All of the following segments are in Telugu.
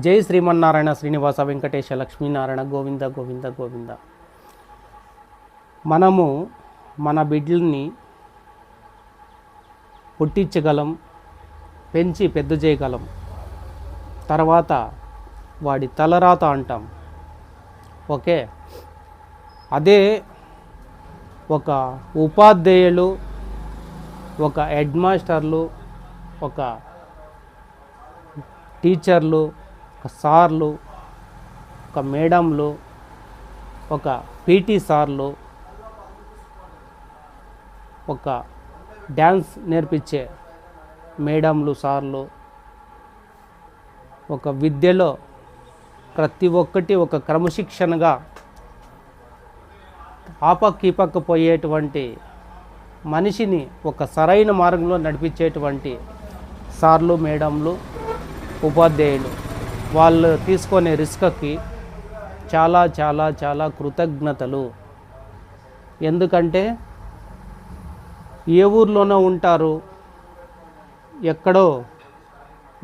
జై శ్రీమన్నారాయణ శ్రీనివాస వెంకటేశ లక్ష్మీనారాయణ గోవింద గోవింద గోవింద. మనము మన బిడ్డల్ని పుట్టించగలం, పెంచి పెద్ద చేయగలం. తర్వాత వాడి తలరాత అంటాం. ఓకే, అదే ఒక ఉపాధ్యాయులు, ఒక హెడ్ మాస్టర్లు, ఒక టీచర్లు, ఒక సార్లు, ఒక మేడంలు, ఒక పీటీ సార్లు, ఒక డ్యాన్స్ నేర్పించే మేడంలు, సార్లు, ఒక విద్యలో ప్రతి ఒక్కటి ఒక క్రమశిక్షణగా ఆపక్కి పోయేటువంటి మనిషిని ఒక సరైన మార్గంలో నడిపించేటువంటి సార్లు, మేడంలు, ఉపాధ్యాయులు, వాళ్ళు తీసుకునే రిస్క్కి చాలా చాలా చాలా కృతజ్ఞతలు. ఎందుకంటే ఏ ఊర్లోనో ఉంటారు, ఎక్కడో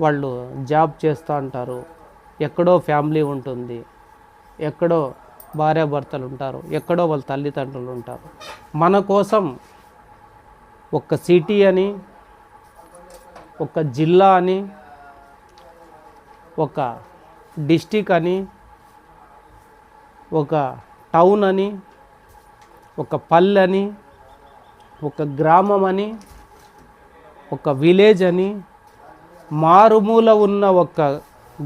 వాళ్ళు జాబ్ చేస్తూ ఉంటారు, ఎక్కడో ఫ్యామిలీ ఉంటుంది, ఎక్కడో భార్యాభర్తలు ఉంటారు, ఎక్కడో వాళ్ళ తల్లిదండ్రులు ఉంటారు. మన కోసం ఒక సిటీ అని, ఒక జిల్లా అని, ఒక డిస్టిక్ అని, ఒక టౌన్ అని, ఒక పల్లె అని, ఒక గ్రామం అని, ఒక విలేజ్ అని, మారుమూల ఉన్న ఒక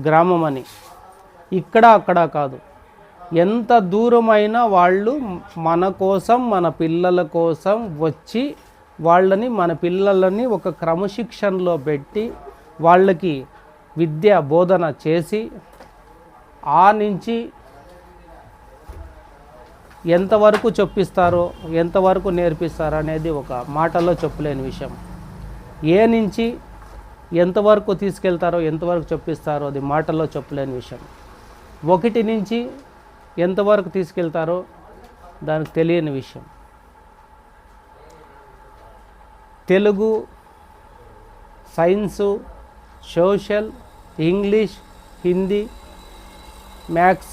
గ్రామం అని, ఇక్కడ అక్కడ కాదు, ఎంత దూరమైనా వాళ్ళు మన కోసం, మన పిల్లల కోసం వచ్చి వాళ్ళని, మన పిల్లలని ఒక క్రమశిక్షణలో పెట్టి వాళ్ళకి విద్య బోధన చేసి ఆ నుంచి ఎంతవరకు చెప్పిస్తారో, ఎంతవరకు నేర్పిస్తారో అనేది ఒక మాటల్లో చెప్పలేని విషయం. ఏ నుంచి ఎంతవరకు తీసుకెళ్తారో, ఎంతవరకు చెప్పిస్తారో అది మాటల్లో చెప్పలేని విషయం. ఒకటి నుంచి ఎంతవరకు తీసుకెళ్తారో దానికి తెలియని విషయం. Telugu, science, social, English, Hindi, maths,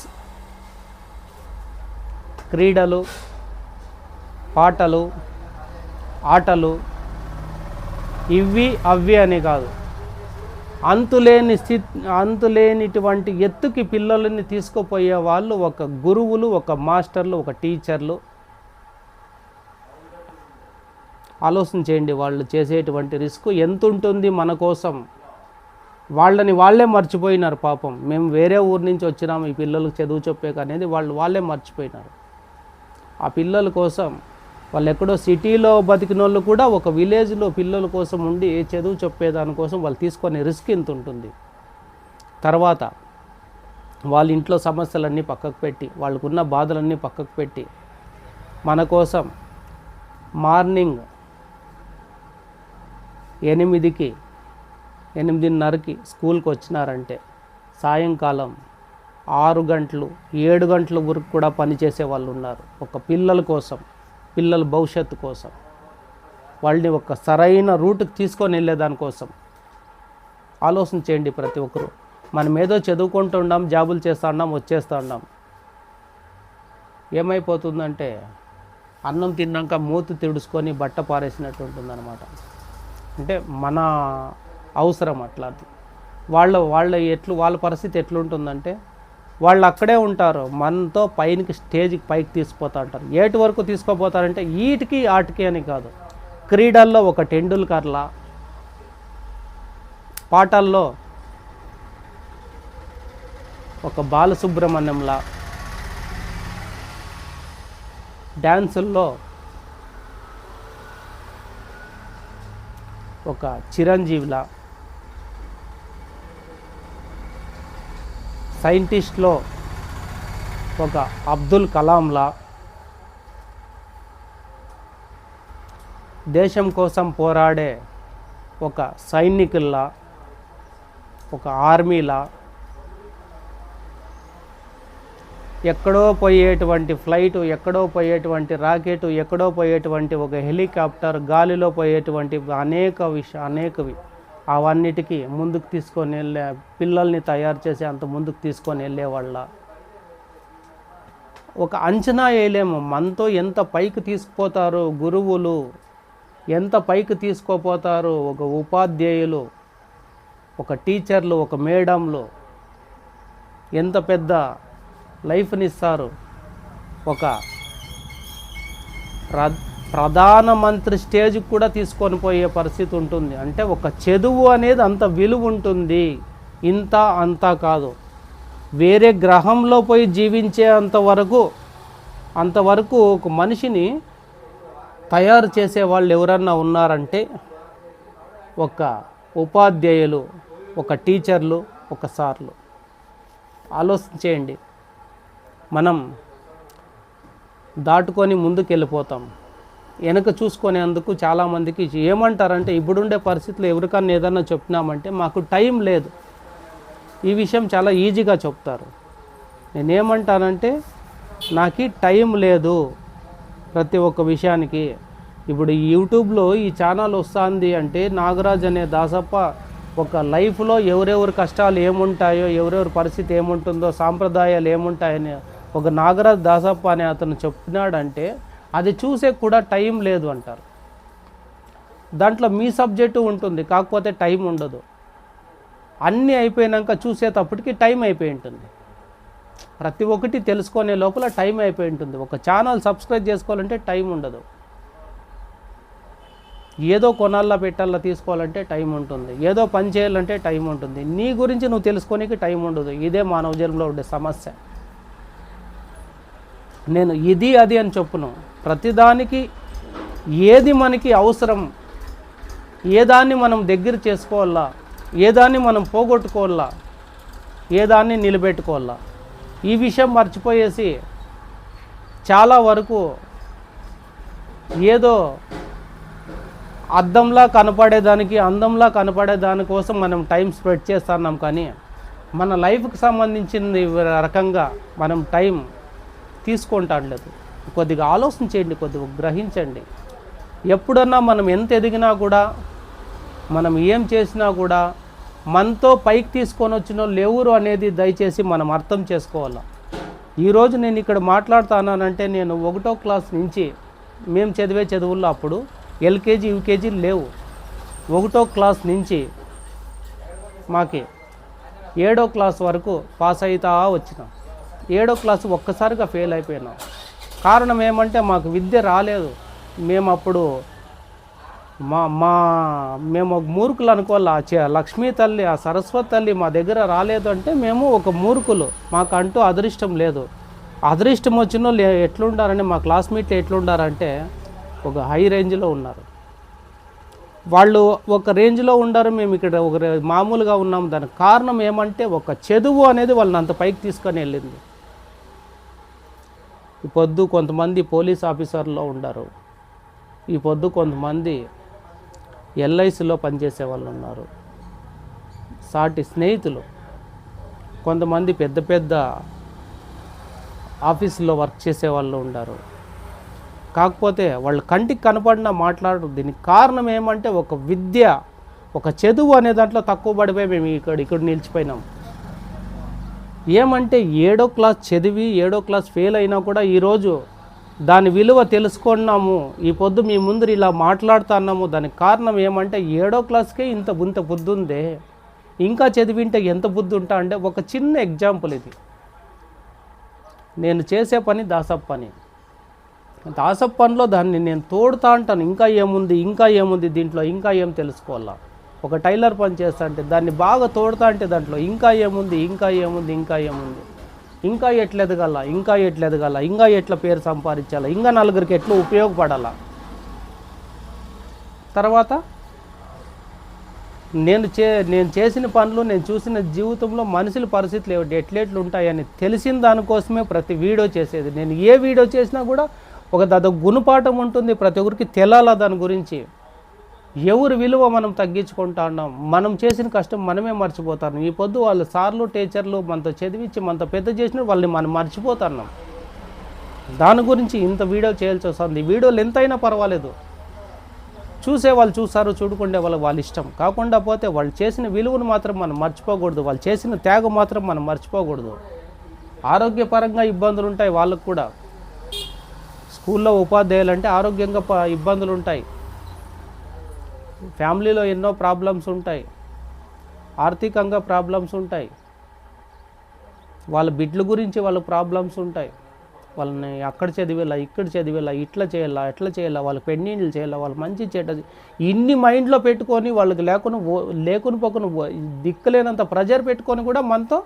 క్రీడలు, పాటలు, ఆటలు, ఇవి అవి అని కాదు, అంతులేనిటువంటి ఎత్తుకి పిల్లలని తీసుకుపోయే వాళ్ళు ఒక గురువులు, ఒక మాస్టర్లు, ఒక టీచర్లు. ఆలోచన చేయండి, వాళ్ళు చేసేటువంటి రిస్క్ ఎంత ఉంటుంది మన కోసం. వాళ్ళని వాళ్ళే మర్చిపోయినారు పాపం. మేము వేరే ఊరు నుంచి వచ్చినాము ఈ పిల్లలకు చదువు చెప్పేక అనేది వాళ్ళే మర్చిపోయినారు. ఆ పిల్లల కోసం వాళ్ళు ఎక్కడో సిటీలో బతికిన వాళ్ళు కూడా ఒక విలేజ్లో పిల్లల కోసం ఉండి చదువు చెప్పేదానికోసం వాళ్ళు తీసుకునే రిస్క్ ఎంత ఉంటుంది. తర్వాత వాళ్ళ ఇంట్లో సమస్యలన్నీ పక్కకు పెట్టి, వాళ్ళకున్న బాధలన్నీ పక్కకు పెట్టి మన కోసం మార్నింగ్ 8కి 8:30కి స్కూల్కి వచ్చినారంటే సాయంకాలం 6 గంటలు 7 గంటల వరకు కూడా పనిచేసే వాళ్ళు ఉన్నారు. ఒక పిల్లల కోసం, పిల్లల భవిష్యత్తు కోసం, వాళ్ళని ఒక సరైన రూట్కి తీసుకొని వెళ్ళేదానికోసం. ఆలోచన చేయండి ప్రతి ఒక్కరు. మనం ఏదో చదువుకుంటూ ఉన్నాం, జాబులు చేస్తూ ఉన్నాం, వచ్చేస్తూ ఉన్నాం. ఏమైపోతుందంటే అన్నం తిన్నాక మూతి తిడుచుకొని బట్ట పారేసినట్టు ఉంటుందన్నమాట. అంటే మన అవసరం అట్లాంటి వాళ్ళ పరిస్థితి ఎట్లుంటుందంటే వాళ్ళు అక్కడే ఉంటారు, మనతో స్టేజ్కి పైకి తీసుకుపోతూ ఉంటారు. ఏటి వరకు తీసుకుపోతారంటే వీటికి ఆటికి అని కాదు. క్రీడల్లో ఒక టెండూల్కర్లా, పాటల్లో ఒక బాలసుబ్రహ్మణ్యంలా, డ్యాన్సుల్లో ఒక చిరంజీవిలా, సైంటిస్ట్లో ఒక అబ్దుల్ కలాంలా, దేశం కోసం పోరాడే ఒక సైనికుల్లా, ఒక ఆర్మీలా, ఎక్కడో పోయేటువంటి ఫ్లైటు, ఎక్కడో పోయేటువంటి రాకెట్, ఎక్కడో పోయేటువంటి ఒక హెలికాప్టర్, గాలిలో పోయేటువంటి అనేకవి అవన్నిటికీ ముందుకు తీసుకొని వెళ్ళే పిల్లల్ని తయారు చేసి అంత ముందుకు తీసుకొని వెళ్ళేవాళ్ళ ఒక అంచనా వేయలేము. మనతో ఎంత పైకి తీసుకుపోతారో గురువులు, ఎంత పైకి తీసుకుపోతారో ఒక ఉపాధ్యాయులు, ఒక టీచర్లు, ఒక మేడంలు ఎంత పెద్ద లైఫ్ని ఇస్తారు. ఒక ప్రధానమంత్రి స్టేజ్కి కూడా తీసుకొని పోయే పరిస్థితి ఉంటుంది. అంటే ఒక చదువు అనేది అంత విలువ ఉంటుంది. ఇంత అంతా కాదు, వేరే గ్రహంలో పోయి జీవించే అంతవరకు ఒక మనిషిని తయారు చేసే వాళ్ళు ఎవరన్నా ఉన్నారంటే ఒక ఉపాధ్యాయులు, ఒక టీచర్లు, ఒక సార్లు. ఆలోచించేయండి. మనం దాటుకొని ముందుకు వెళ్ళిపోతాం. వెనక చూసుకునేందుకు చాలామందికి ఏమంటారంటే, ఇప్పుడుండే పరిస్థితులు ఎవరికన్నా ఏదన్నా చెప్పినామంటే మాకు టైం లేదు. ఈ విషయం చాలా ఈజీగా చెప్తారు. నేనేమంటానంటే నాకు టైం లేదు ప్రతి ఒక్క విషయానికి. ఇప్పుడు యూట్యూబ్లో ఈ ఛానల్ వస్తుంది అంటే నాగరాజ్ అనే దాసప్ప ఒక లైఫ్లో ఎవరెవరి కష్టాలు ఏముంటాయో, ఎవరెవరి పరిస్థితి ఏముంటుందో, సాంప్రదాయాలు ఏముంటాయని ఒక నాగరాజ్ దాసప్ప అనే అతను చెప్పినాడంటే అది చూసే కూడా టైం లేదు అంటారు. దాంట్లో మీ సబ్జెక్టు ఉంటుంది, కాకపోతే టైం ఉండదు. అన్నీ అయిపోయినాక చూసేటప్పటికి టైం అయిపోయి ఉంటుంది. ప్రతి ఒక్కటి తెలుసుకునే లోపల టైం అయిపోయి ఉంటుంది. ఒక ఛానల్ సబ్స్క్రైబ్ చేసుకోవాలంటే టైం ఉండదు. ఏదో కొనాలా పెట్టాలా తీసుకోవాలంటే టైం ఉంటుంది. ఏదో పని చేయాలంటే టైం ఉంటుంది. నీ గురించి నువ్వు తెలుసుకోనికి టైం ఉండదు. ఇదే మానవ జన్మలో ఉండే సమస్య. నేను ఇది అది అని చెప్పును. ప్రతిదానికి ఏది మనకి అవసరం, ఏదాన్ని మనం దగ్గర చేసుకోవాలా, ఏదాన్ని మనం పోగొట్టుకోవాలా, ఏదాన్ని నిలబెట్టుకోవాలా, ఈ విషయం మర్చిపోయేసి చాలా వరకు ఏదో అందంలా కనపడే దానికోసం మనం టైం స్పెండ్ చేస్తున్నాం. కానీ మన లైఫ్కి సంబంధించిన రకంగా మనం టైం తీసుకుంటాంలేదు. కొద్దిగా ఆలోచించండి, కొద్దిగా గ్రహించండి. ఎప్పుడన్నా మనం ఎంత ఎదిగినా కూడా, మనం ఏం చేసినా కూడా మనతో పైకి తీసుకొని వచ్చిన వాళ్ళు ఎవరు అనేది దయచేసి మనం అర్థం చేసుకోవాలి. ఈరోజు నేను ఇక్కడ మాట్లాడుతున్నానంటే నేను 1వ క్లాస్ నుంచి మేము చదివే చదువుల్లో అప్పుడు ఎల్కేజీ యూకేజీ లేవు. 1వ క్లాస్ నుంచి మాకి 7వ క్లాస్ వరకు పాస్ అవుతా వచ్చినాం. 7వ క్లాసు ఒక్కసారిగా ఫెయిల్ అయిపోయినాం. కారణం ఏమంటే మాకు విద్య రాలేదు. మేము అప్పుడు మేము ఒక మూర్ఖులు అనుకోవాలి. లక్ష్మీ తల్లి, ఆ సరస్వతి తల్లి మా దగ్గర రాలేదు అంటే మేము ఒక మూర్ఖులు. మాకంటూ అదృష్టం లేదు. అదృష్టం వచ్చిన వాళ్ళు ఎట్లుండారంటే, మా క్లాస్మేట్లు ఎట్లుండారంటే ఒక హై రేంజ్లో ఉన్నారు. వాళ్ళు ఒక రేంజ్లో ఉండారు, మేము ఇక్కడ ఒక మామూలుగా ఉన్నాం. దానికి కారణం ఏమంటే ఒక చదువు అనేది వాళ్ళని అంత పైకి తీసుకొని వెళ్ళింది. ఈ పొద్దు కొంతమంది పోలీస్ ఆఫీసర్లో ఉండారు. ఈ పొద్దు కొంతమంది ఎల్ఐసిలో పనిచేసే వాళ్ళు ఉన్నారు, సాటి స్నేహితులు. కొంతమంది పెద్ద పెద్ద ఆఫీసులో వర్క్ చేసే వాళ్ళు ఉన్నారు. కాకపోతే వాళ్ళు కంటికి కనపడినా మాట్లాడరు. దీనికి కారణం ఏమంటే ఒక విద్య, ఒక చదువు అనే దాంట్లో తక్కువ పడిపోయి మేము ఇక్కడ నిలిచిపోయినాం. ఏమంటే 7వ క్లాస్ చదివి 7వ క్లాస్ ఫెయిల్ అయినా కూడా ఈరోజు దాని విలువ తెలుసుకున్నాము. ఈ పొద్దు మీ ముందు ఇలా మాట్లాడుతున్నాము. దానికి కారణం ఏమంటే 7వ క్లాస్కే ఇంత బుద్ధి ఉందే, ఇంకా చదివింటే ఎంత బుద్ధి ఉంటా అంటే ఒక చిన్న ఎగ్జాంపుల్ ఇది. నేను చేసే పని దాసప్ప పని. దాసప్ప పనిలో దాన్ని నేను తోడుతా అంటాను. ఇంకా ఏముంది దీంట్లో, ఇంకా ఏం తెలుసుకోవాలా. ఒక టైలర్ పని చేస్తా అంటే దాన్ని బాగా తోడుతా అంటే దాంట్లో ఇంకా ఏముంది, ఇంకా ఎట్లా ఎదగాల, ఇంకా ఎట్లా పేరు సంపాదించాలా, ఇంకా నలుగురికి ఎట్లా ఉపయోగపడాలా. తర్వాత నేను చేసిన పనులు, నేను చూసిన జీవితంలో మనుషుల పరిస్థితులు ఎట్లెట్లు ఉంటాయని తెలిసిన దానికోసమే ప్రతి వీడియో చేసేది. నేను ఏ వీడియో చేసినా కూడా అదొక గుణపాఠం ఉంటుంది. ప్రతి ఒక్కరికి తెలాలా దాని గురించి. ఎవరి విలువ మనం తగ్గించుకుంటా ఉన్నాం. మనం చేసిన కష్టం మనమే మర్చిపోతాం. ఈ పొద్దు వాళ్ళు సార్లు, టీచర్లు మనతో చదివించి మనతో పెద్ద చేసిన వాళ్ళని మనం మర్చిపోతున్నాం. దాని గురించి ఇంత వీడియో చేయాల్సి వస్తుంది. వీడియోలు ఎంతైనా పర్వాలేదు, చూసే వాళ్ళు చూస్తారు, చూడకుండే వాళ్ళ ఇష్టం. కాకుండా పోతే వాళ్ళు చేసిన విలువను మాత్రం మనం మర్చిపోకూడదు, వాళ్ళు చేసిన త్యాగం మాత్రం మనం మర్చిపోకూడదు. ఆరోగ్యపరంగా ఇబ్బందులు ఉంటాయి వాళ్ళకు కూడా. స్కూల్లో ఉపాధ్యాయులు అంటే ఆరోగ్యంగా ఇబ్బందులు ఉంటాయి, ఫ్యామిలీలో ఎన్నో ప్రాబ్లమ్స్ ఉంటాయి, ఆర్థికంగా ప్రాబ్లమ్స్ ఉంటాయి, వాళ్ళ బిడ్డల గురించి వాళ్ళ ప్రాబ్లమ్స్ ఉంటాయి. వాళ్ళని అక్కడ చదివేలా, ఇక్కడ చదివేలా, ఇట్లా చేయాలా, ఎట్లా చేయాలా, వాళ్ళకి పెన్నీళ్ళు చేయాలా, వాళ్ళు మంచి చెడ్డది ఇన్ని మైండ్లో పెట్టుకొని వాళ్ళకి లేకుని పోకుని దిక్కులేనంత ప్రెజర్ పెట్టుకొని కూడా మనతో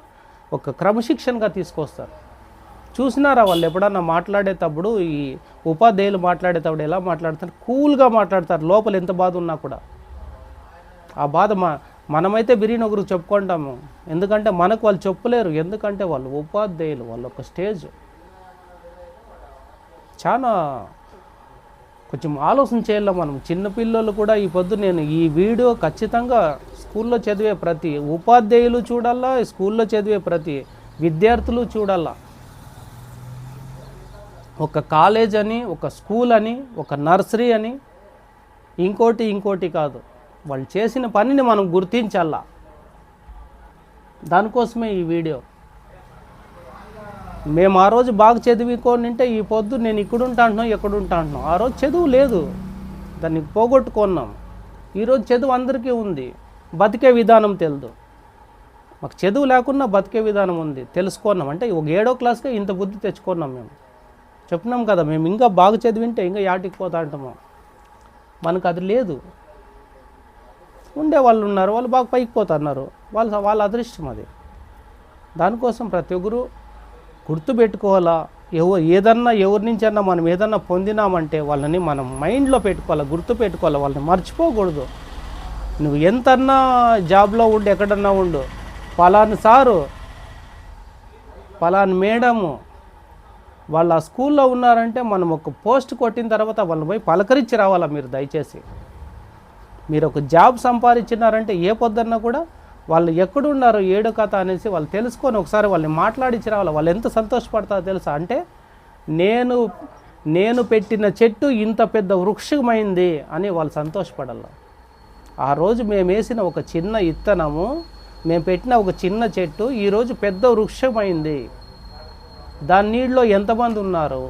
ఒక క్రమశిక్షణగా తీసుకొస్తారు. చూసినారా వాళ్ళు ఎప్పుడన్నా మాట్లాడేటప్పుడు, ఈ ఉపాధ్యాయులు మాట్లాడేటప్పుడు ఎలా మాట్లాడతారు? కూల్గా మాట్లాడతారు, లోపల ఎంత బాధ ఉన్నా కూడా. ఆ బాధ మనమైతే బిర్యానీ ఒకరికి చెప్పుకుంటాము, ఎందుకంటే మనకు వాళ్ళు చెప్పలేరు, ఎందుకంటే వాళ్ళు ఉపాధ్యాయులు, వాళ్ళు ఒక స్టేజ్. చాలా కొంచెం ఆలోచన చేయాలి మనం. చిన్నపిల్లలు కూడా ఈ పొద్దు నేను ఈ వీడియో ఖచ్చితంగా స్కూల్లో చదివే ప్రతి ఉపాధ్యాయులు చూడాలా, స్కూల్లో చదివే ప్రతి విద్యార్థులు చూడాలా. ఒక కాలేజ్ అని, ఒక స్కూల్ అని, ఒక నర్సరీ అని, ఇంకోటి కాదు. వాళ్ళు చేసిన పనిని మనం గుర్తించాలా. దానికోసమే ఈ వీడియో. మేము ఆ రోజు బాగా చదువుకోనింటే ఈ పొద్దు నేను ఎక్కడుంటాను. ఆ రోజు చదువు లేదు, దాన్ని పోగొట్టుకున్నాం. ఈరోజు చదువు అందరికీ ఉంది, బతికే విధానం తెలియదు. మాకు చదువు లేకున్నా బతికే విధానం ఉంది, తెలుసుకున్నాం. అంటే ఒక 7వ క్లాస్కే ఇంత బుద్ధి తెచ్చుకున్నాం. మేము చెప్పినాం కదా, మేము ఇంకా బాగా చదివింటే ఇంకా యాటికి పోతా అంటాము. మనకు అది లేదు. ఉండే వాళ్ళు ఉన్నారు, వాళ్ళు బాగా పైకి పోతున్నారు, వాళ్ళ అదృష్టం అది. దానికోసం ప్రతి ఒక్కరు గుర్తుపెట్టుకోవాలా. ఏదన్నా ఎవరి నుంచన్నా మనం ఏదన్నా పొందినామంటే వాళ్ళని మనం మైండ్లో పెట్టుకోవాలా, గుర్తు పెట్టుకోవాలా, వాళ్ళని మర్చిపోకూడదు. నువ్వు ఎంతన్నా జాబ్లో ఉండు, ఎక్కడన్నా ఉండు, పలాని సారు, పలాని మేడము వాళ్ళు ఆ స్కూల్లో ఉన్నారంటే మనం ఒక పోస్ట్ కొట్టిన తర్వాత వాళ్ళని పోయి పలకరించి రావాలా. మీరు దయచేసి మీరు ఒక జాబ్ సంపాదించినారంటే ఏ పొద్దున్నా కూడా వాళ్ళు ఎక్కడున్నారో ఏడు కథ అనేసి వాళ్ళు తెలుసుకొని ఒకసారి వాళ్ళని మాట్లాడించి రావాలి. వాళ్ళు ఎంత సంతోషపడతారో తెలుసా? అంటే నేను పెట్టిన చెట్టు ఇంత పెద్ద వృక్షమైంది అని వాళ్ళు సంతోషపడాలి. ఆ రోజు మేము వేసిన ఒక చిన్న ఇత్తనము, మేము పెట్టిన ఒక చిన్న చెట్టు ఈరోజు పెద్ద వృక్షమైంది, దాని నీళ్ళలో ఎంతమంది ఉన్నారు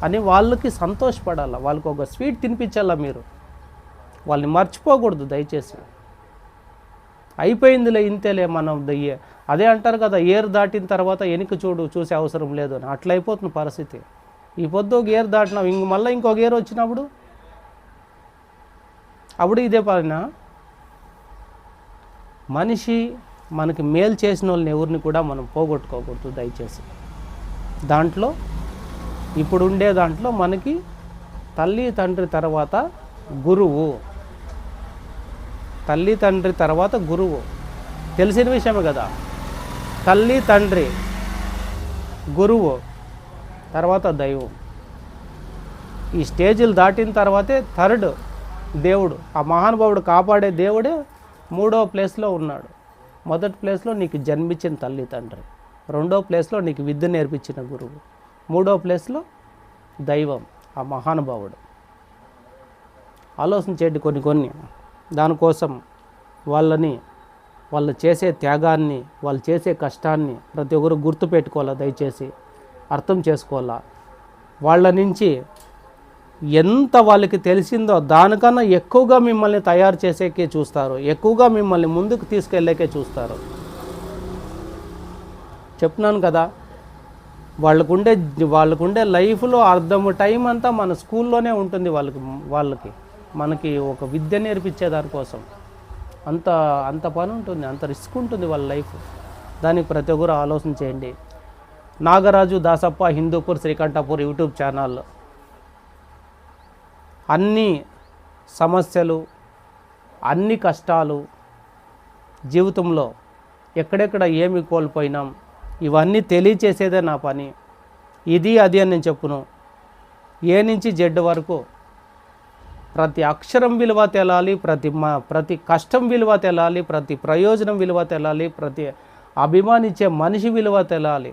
అని వాళ్ళకి సంతోషపడాలి. వాళ్ళకి ఒక స్వీట్ తినిపించాలా. మీరు వాళ్ళని మర్చిపోకూడదు దయచేసి. అయిపోయిందిలే, ఇంతేలే, మనం అదే అంటారు కదా, ఏరు దాటిన తర్వాత వెనక్కి చూసే అవసరం లేదు అని. అట్లా అయిపోతుంది పరిస్థితి. ఈ పొద్దు ఒక ఏరు దాటినాం, మళ్ళీ ఇంకొక ఏరు వచ్చినప్పుడు అప్పుడు ఇదే పైన మనిషి మనకి మేలు చేసిన వాళ్ళని ఎవరిని కూడా మనం పోగొట్టుకోకూడదు దయచేసి. దాంట్లో ఇప్పుడు ఉండే దాంట్లో మనకి తల్లి తండ్రి తర్వాత గురువు, తల్లి తండ్రి తర్వాత గురువు తెలిసిన విషయమే కదా. తల్లి తండ్రి గురువు తర్వాత దైవం. ఈ స్టేజీలు దాటిన తర్వాతే థర్డ్ దేవుడు. ఆ మహానుభావుడు కాపాడే దేవుడే 3వ ప్లేస్లో ఉన్నాడు. మొదటి ప్లేస్లో నీకు జన్మించిన తల్లి తండ్రి, 2వ ప్లేస్లో నీకు విద్య నేర్పించిన గురువు, 3వ ప్లేస్లో దైవం, ఆ మహానుభావుడు. ఆలోచించేటి కొన్ని దానికోసం వాళ్ళు చేసే త్యాగాన్ని, వాళ్ళు చేసే కష్టాన్ని ప్రతి ఒక్కరు గుర్తుపెట్టుకోవాలా దయచేసి, అర్థం చేసుకోవాలా. వాళ్ళ నుంచి ఎంత వాళ్ళకి తెలిసిందో దానికన్నా ఎక్కువగా మిమ్మల్ని తయారు చేసేకే చూస్తారు, ఎక్కువగా మిమ్మల్ని ముందుకు తీసుకెళ్ళేకే చూస్తారు. చెప్తున్నాను కదా, వాళ్ళకుండే లైఫ్లో అర్ధం టైం అంతా మన స్కూల్లోనే ఉంటుంది. వాళ్ళకి మనకి ఒక విద్య నేర్పించే దానికోసం అంత పని ఉంటుంది, అంత రిస్క్ ఉంటుంది వాళ్ళ లైఫ్. దానికి ప్రతి ఒక్కరు ఆలోచన చేయండి. నాగరాజు దాసప్ప హిందూపూర్ శ్రీకంఠపూర్ యూట్యూబ్ ఛానల్లో అన్ని సమస్యలు, అన్ని కష్టాలు, జీవితంలో ఎక్కడెక్కడ ఏమి కోల్పోయినాం ఇవన్నీ తెలియచేసేదే నా పని. ఇది అది అని నేను చెప్పును. ఏ నుంచి జెడ్ వరకు ప్రతి అక్షరం విలువ తెలాలి, ప్రతి కష్టం విలువ తెలాలి, ప్రతి ప్రయోజనం విలువ తెలాలి, ప్రతి అభిమానించే మనిషి విలువ తెలాలి.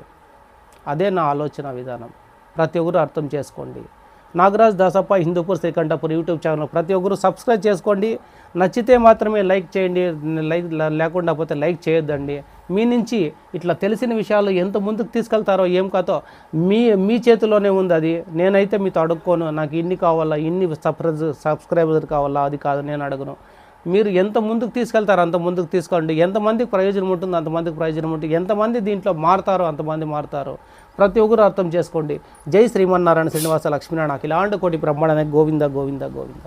అదే నా ఆలోచన విధానం. ప్రతి ఒక్కరు అర్థం చేసుకోండి. నాగరాజ్ దాసప్ప హిందూపూర్ శ్రీకంఠపూర్ యూట్యూబ్ ఛానల్ ప్రతి ఒక్కరు సబ్స్క్రైబ్ చేసుకోండి. నచ్చితే మాత్రమే లైక్ చేయండి, లేకుండా పోతే లైక్ చేయొద్దండి. మీ నుంచి ఇట్లా తెలిసిన విషయాలు ఎంత ముందుకు తీసుకెళ్తారో ఏం కాదో మీ చేతిలోనే ఉంది. అది నేనైతే మీతో అడుక్కోను, నాకు ఇన్ని కావాలా, ఇన్ని సబ్స్క్రైబర్ కావాలా, అది కాదు నేను అడగను. మీరు ఎంత ముందుకు తీసుకెళ్తారో అంత ముందుకు తీసుకోండి. ఎంతమందికి ప్రయోజనం ఉంటుందో అంతమందికి ప్రయోజనం ఉంటుంది. ఎంతమంది దీంట్లో మారుతారో అంతమంది మారుతారు. ప్రతి ఒక్కరు అర్థం చేసుకోండి. జై శ్రీమన్నారాయణ శ్రీనివాస లక్ష్మీనారాయణ అఖిలాండ కోటి బ్రహ్మాండ గోవింద గోవింద గోవింద.